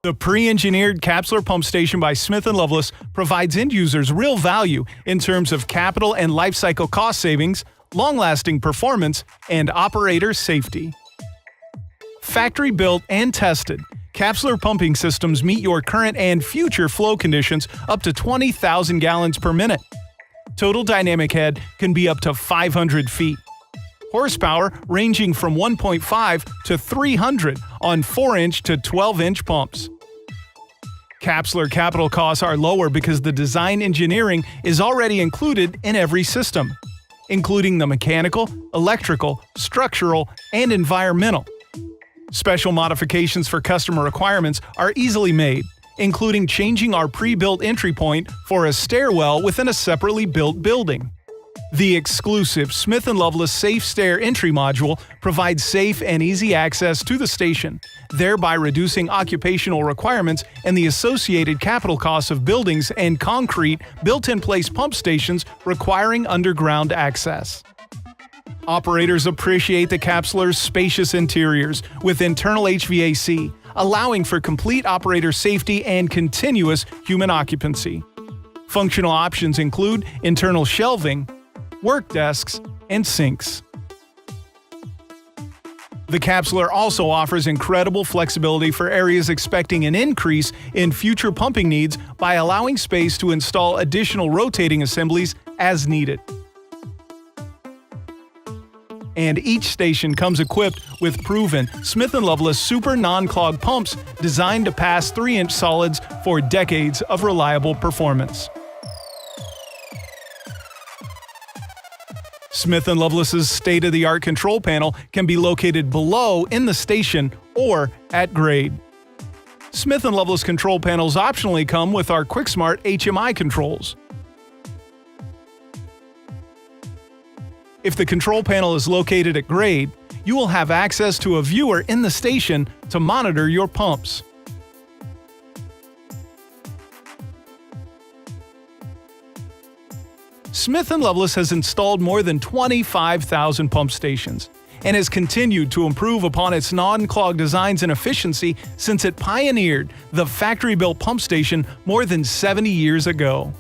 The pre-engineered CAPSULAR Pump Station by Smith & Loveless provides end users real value in terms of capital and lifecycle cost savings, long-lasting performance, and operator safety. Factory-built and tested, CAPSULAR pumping systems meet your current and future flow conditions up to 20,000 gallons per minute. Total dynamic head can be up to 500 feet. Horsepower ranging from 1.5 to 300 on 4-inch to 12-inch pumps. CAPSULAR capital costs are lower because the design engineering is already included in every system, including the mechanical, electrical, structural, and environmental. Special modifications for customer requirements are easily made, including changing our pre-built entry point for a stairwell within a separately built building. The exclusive Smith & Loveless Safe-Stair entry module provides safe and easy access to the station, thereby reducing occupational requirements and the associated capital costs of buildings and concrete built-in-place pump stations requiring underground access. Operators appreciate the CAPSULAR's spacious interiors with internal HVAC, allowing for complete operator safety and continuous human occupancy. Functional options include internal shelving, work desks, and sinks. The CAPSULAR also offers incredible flexibility for areas expecting an increase in future pumping needs by allowing space to install additional rotating assemblies as needed. And each station comes equipped with proven Smith & Loveless Super Non-Clog pumps designed to pass 3-inch solids for decades of reliable performance. Smith & Loveless's state-of-the-art control panel can be located below in the station or at grade. Smith & Loveless control panels optionally come with our QuickSmart HMI controls. If the control panel is located at grade, you will have access to a viewer in the station to monitor your pumps. Smith & Loveless has installed more than 25,000 pump stations and has continued to improve upon its non-clog designs and efficiency since it pioneered the factory-built pump station more than 70 years ago.